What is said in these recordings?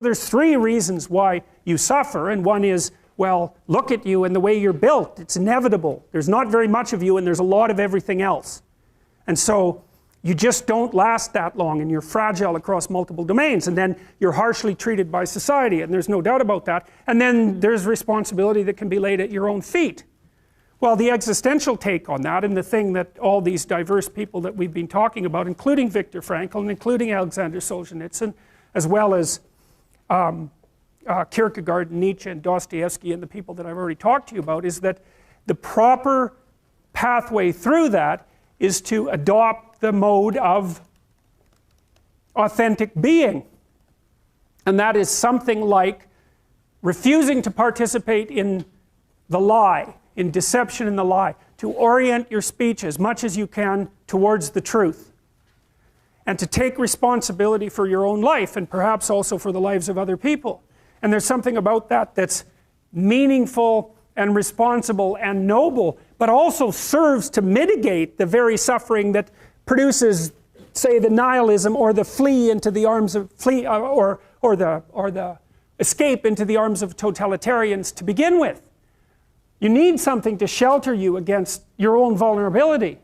There's three reasons why you suffer, and one is, well, look at you and the way you're built. It's inevitable. There's not very much of you and there's a lot of everything else. And so you just don't last that long, and you're fragile across multiple domains, and then you're harshly treated by society, and there's no doubt about that. And then there's responsibility that can be laid at your own feet. Well, the existential take on that, and the thing that all these diverse people that we've been talking about, including Viktor Frankl and including Alexander Solzhenitsyn, as well as Kierkegaard, Nietzsche, and Dostoevsky, and the people that I've already talked to you about, is that the proper pathway through that is to adopt the mode of authentic being. And that is something like refusing to participate in the lie, in deception in the lie, to orient your speech as much as you can towards the truth, and to take responsibility for your own life, and perhaps also for the lives of other people. And there's something about that that's meaningful and responsible and noble, but also serves to mitigate the very suffering that produces, say, the nihilism or the flee into the arms of or the escape into the arms of totalitarians to begin with. You need something to shelter you against your own vulnerability.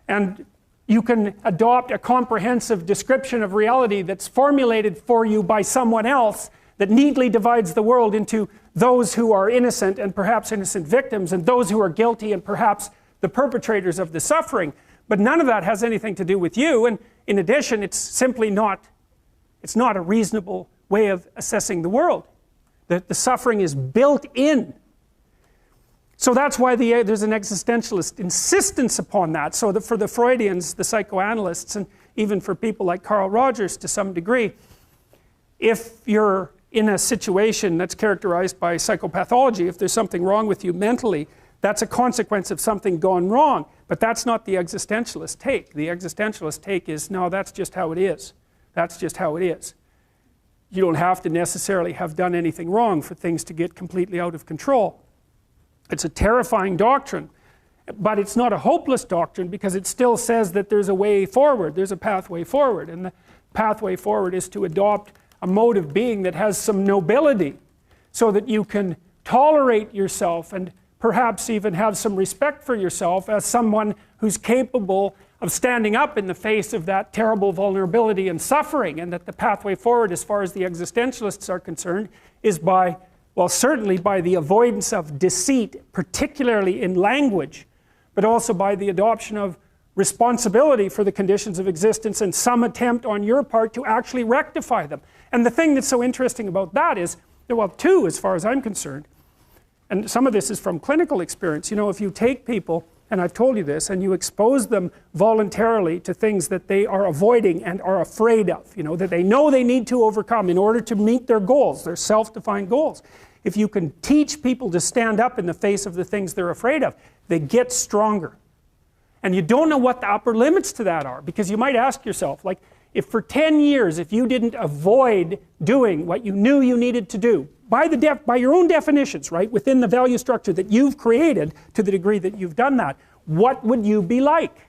And you can adopt a comprehensive description of reality that's formulated for you by someone else that neatly divides the world into those who are innocent and perhaps innocent victims, and those who are guilty and perhaps the perpetrators of the suffering. But none of that has anything to do with you, and in addition, it's simply not a reasonable way of assessing the world. The suffering is built in. So that's why there's an existentialist insistence upon that. So for the Freudians, the psychoanalysts, and even for people like Carl Rogers to some degree, if you're in a situation that's characterized by psychopathology, if there's something wrong with you mentally, that's a consequence of something gone wrong. But that's not the existentialist take. The existentialist take is, no, that's just how it is. That's just how it is. You don't have to necessarily have done anything wrong for things to get completely out of control. It's a terrifying doctrine, but it's not a hopeless doctrine, because it still says that there's a way forward, there's a pathway forward, and the pathway forward is to adopt a mode of being that has some nobility, so that you can tolerate yourself and perhaps even have some respect for yourself as someone who's capable of standing up in the face of that terrible vulnerability and suffering, and that the pathway forward, as far as the existentialists are concerned, is by, well, certainly by the avoidance of deceit, particularly in language, but also by the adoption of responsibility for the conditions of existence and some attempt on your part to actually rectify them. And the thing that's so interesting about that is, well, two, as far as I'm concerned, and some of this is from clinical experience. You know, if you take people, and I've told you this, and you expose them voluntarily to things that they are avoiding and are afraid of, you know, that they know they need to overcome in order to meet their goals, their self-defined goals. If you can teach people to stand up in the face of the things they're afraid of, they get stronger. And you don't know what the upper limits to that are, because you might ask yourself, like, if for 10 years, if you didn't avoid doing what you knew you needed to do, by your own definitions, right, within the value structure that you've created, to the degree that you've done that, what would you be like?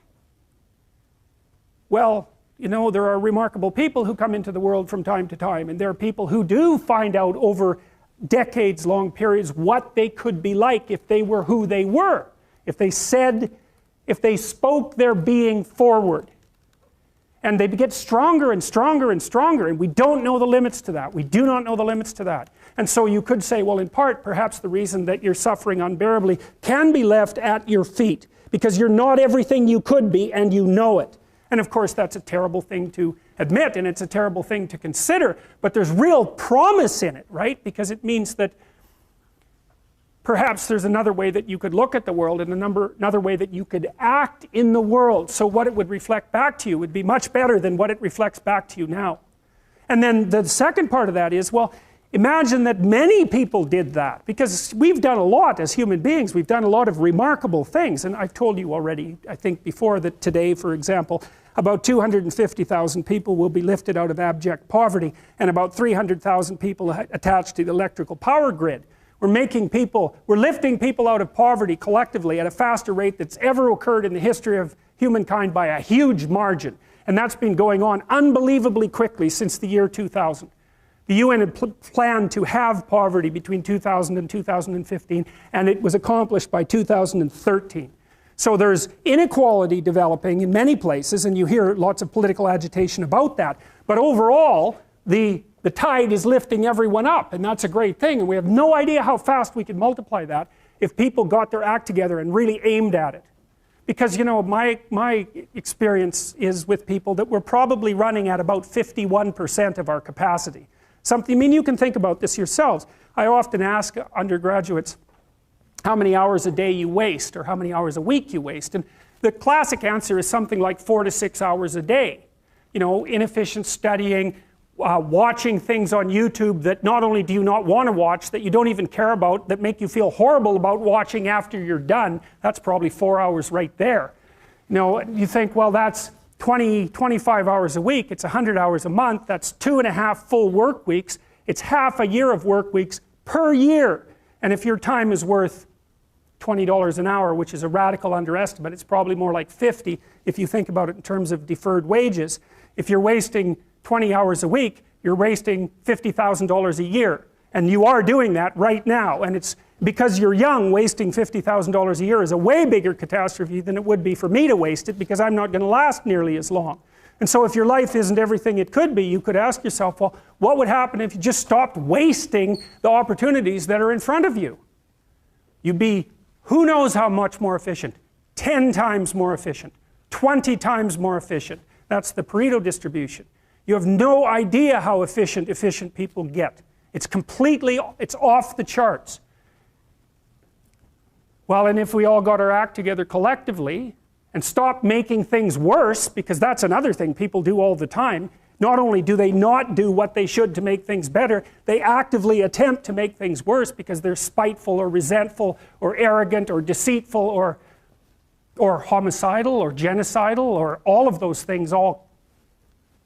Well, you know, there are remarkable people who come into the world from time to time, and there are people who do find out over decades-long periods what they could be like if they were who they were, if they spoke their being forward. And they get stronger and stronger and stronger, and we don't know the limits to that. We do not know the limits to that. And so you could say, well, in part, perhaps the reason that you're suffering unbearably can be left at your feet, because you're not everything you could be, and you know it. And of course, that's a terrible thing to admit, and it's a terrible thing to consider, but there's real promise in it, right? Because it means that perhaps there's another way that you could look at the world, and another way that you could act in the world, so what it would reflect back to you would be much better than what it reflects back to you now. And then the second part of that is, well, imagine that many people did that, because we've done a lot as human beings. We've done a lot of remarkable things, and I've told you already, I think before, that today, for example, about 250,000 people will be lifted out of abject poverty, and about 300,000 people attached to the electrical power grid. We're lifting people out of poverty collectively at a faster rate that's ever occurred in the history of humankind by a huge margin. And that's been going on unbelievably quickly since the year 2000. The UN had planned to have poverty between 2000 and 2015, and it was accomplished by 2013. So there's inequality developing in many places, and you hear lots of political agitation about that. But overall, the tide is lifting everyone up, and that's a great thing. And we have no idea how fast we could multiply that if people got their act together and really aimed at it. Because, you know, my experience is with people that we're probably running at about 51% of our capacity. Something, I mean, you can think about this yourselves. I often ask undergraduates how many hours a day you waste or how many hours a week you waste. And the classic answer is something like 4 to 6 hours a day. You know, inefficient studying, watching things on YouTube that not only do you not want to watch, that you don't even care about, that make you feel horrible about watching after you're done. That's probably 4 hours right there. You know, you think, well, that's 25 hours a week, it's 100 hours a month, that's 2.5 full work weeks, it's half a year of work weeks per year. And if your time is worth $20 an hour, which is a radical underestimate, it's probably more like 50 if you think about it in terms of deferred wages. If you're wasting 20 hours a week, you're wasting $50,000 a year. And you are doing that right now. And it's because you're young, wasting $50,000 a year is a way bigger catastrophe than it would be for me to waste it, because I'm not going to last nearly as long. And so if your life isn't everything it could be, you could ask yourself, well, what would happen if you just stopped wasting the opportunities that are in front of you? You'd be who knows how much more efficient, 10 times more efficient, 20 times more efficient. That's the Pareto distribution. You have no idea how efficient people get. It's it's off the charts. Well, and if we all got our act together collectively and stopped making things worse, because that's another thing people do all the time, not only do they not do what they should to make things better, they actively attempt to make things worse because they're spiteful or resentful or arrogant or deceitful or homicidal or genocidal or all of those things all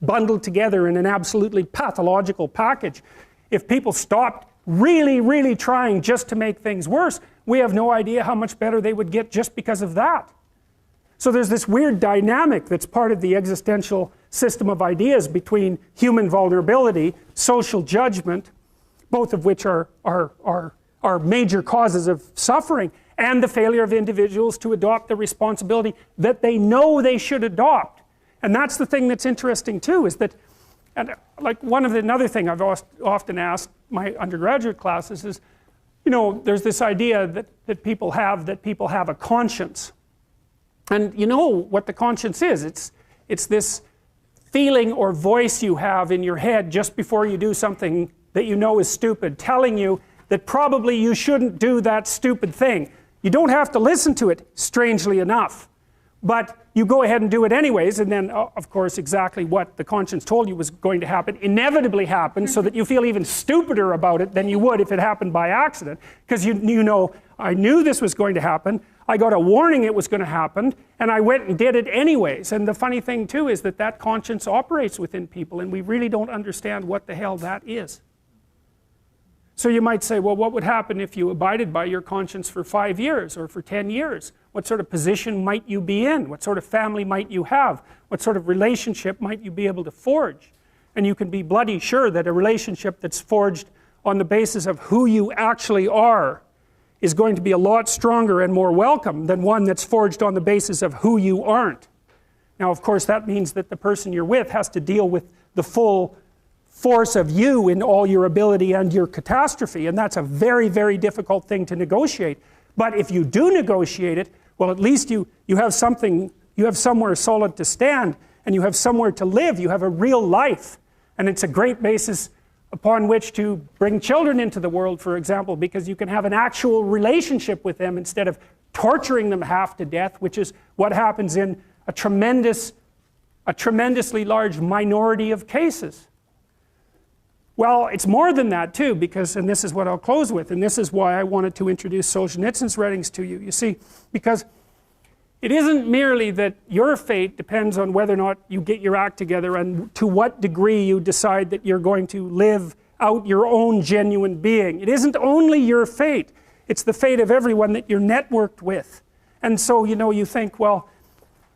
bundled together in an absolutely pathological package. If people stopped really, really trying just to make things worse, we have no idea how much better they would get just because of that. So there's this weird dynamic that's part of the existential system of ideas between human vulnerability, social judgment, both of which are major causes of suffering, and the failure of individuals to adopt the responsibility that they know they should adopt. And that's the thing that's interesting too, is that, and like another thing I've often asked my undergraduate classes is, you know, there's this idea that people have a conscience. And you know what the conscience is. It's this feeling or voice you have in your head just before you do something that you know is stupid, telling you that probably you shouldn't do that stupid thing. You don't have to listen to it, strangely enough. But you go ahead and do it anyways, and then, of course, exactly what the conscience told you was going to happen inevitably happens, so that you feel even stupider about it than you would if it happened by accident. Because you know, I knew this was going to happen, I got a warning it was going to happen, and I went and did it anyways. And the funny thing too is that conscience operates within people, and we really don't understand what the hell that is. So you might say, well, what would happen if you abided by your conscience for 5 years or for 10 years? What sort of position might you be in? What sort of family might you have? What sort of relationship might you be able to forge? And you can be bloody sure that a relationship that's forged on the basis of who you actually are is going to be a lot stronger and more welcome than one that's forged on the basis of who you aren't. Now, of course, that means that the person you're with has to deal with the full force of you in all your ability and your catastrophe, and that's a very, very difficult thing to negotiate. But if you do negotiate it, well, at least you have something, you have somewhere solid to stand, and you have somewhere to live, you have a real life. And it's a great basis upon which to bring children into the world, for example, because you can have an actual relationship with them instead of torturing them half to death, which is what happens in a tremendously large minority of cases. Well, it's more than that too, because, and this is what I'll close with, and this is why I wanted to introduce Solzhenitsyn's writings to you. You see, because it isn't merely that your fate depends on whether or not you get your act together and to what degree you decide that you're going to live out your own genuine being. It isn't only your fate, it's the fate of everyone that you're networked with. And so, you know, you think, well,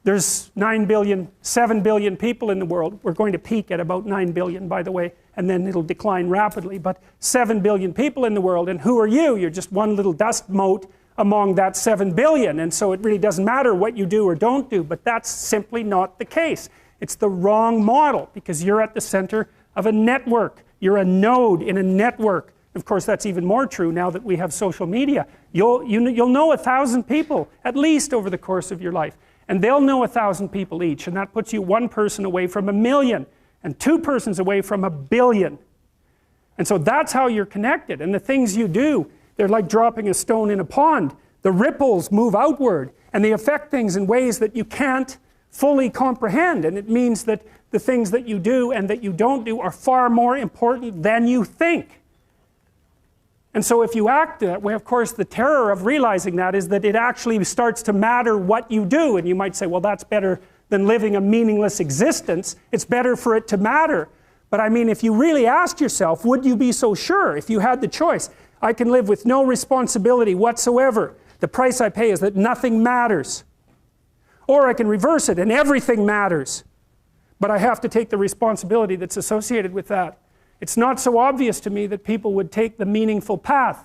There's 7 billion people in the world. We're going to peak at about 9 billion, by the way, and then it'll decline rapidly. But 7 billion people in the world, and who are you? You're just one little dust mote among that 7 billion, and so it really doesn't matter what you do or don't do, but that's simply not the case. It's the wrong model, because you're at the center of a network. You're a node in a network. Of course, that's even more true now that we have social media. You'll know 1,000 people, at least, over the course of your life. And they'll know 1,000 people each, and that puts you one person away from 1,000,000, and two persons away from 1,000,000,000. And so that's how you're connected. And the things you do, they're like dropping a stone in a pond. The ripples move outward, and they affect things in ways that you can't fully comprehend. And it means that the things that you do and that you don't do are far more important than you think. And so if you act that way, of course, the terror of realizing that is that it actually starts to matter what you do. And you might say, well, that's better than living a meaningless existence. It's better for it to matter. But I mean, if you really asked yourself, would you be so sure if you had the choice? I can live with no responsibility whatsoever. The price I pay is that nothing matters. Or I can reverse it and everything matters. But I have to take the responsibility that's associated with that. It's not so obvious to me that people would take the meaningful path.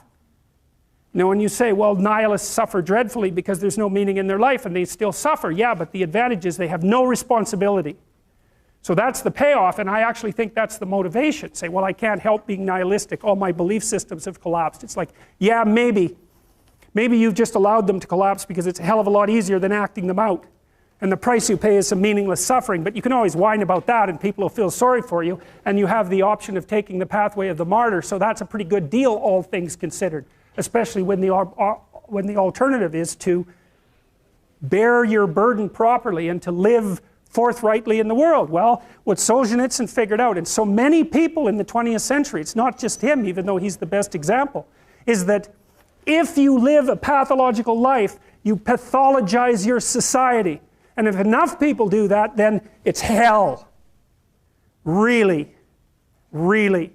You know, when you say, well, nihilists suffer dreadfully because there's no meaning in their life, and they still suffer. Yeah, but the advantage is they have no responsibility. So that's the payoff, and I actually think that's the motivation. Say, well, I can't help being nihilistic. All my belief systems have collapsed. It's like, yeah, maybe. Maybe you've just allowed them to collapse because it's a hell of a lot easier than acting them out. And the price you pay is some meaningless suffering, but you can always whine about that and people will feel sorry for you, and you have the option of taking the pathway of the martyr, so that's a pretty good deal, all things considered, especially when the alternative is to bear your burden properly and to live forthrightly in the world. Well, what Solzhenitsyn figured out, and so many people in the 20th century, it's not just him, even though he's the best example, is that if you live a pathological life, you pathologize your society. And if enough people do that, then it's hell. Really. Really.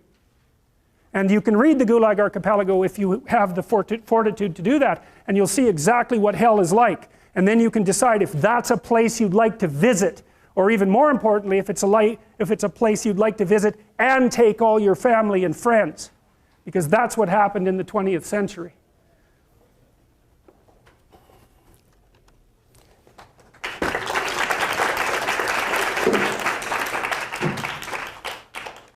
And you can read the Gulag Archipelago if you have the fortitude to do that, and you'll see exactly what hell is like. And then you can decide if that's a place you'd like to visit, or even more importantly, if it's a place you'd like to visit and take all your family and friends. Because that's what happened in the 20th century.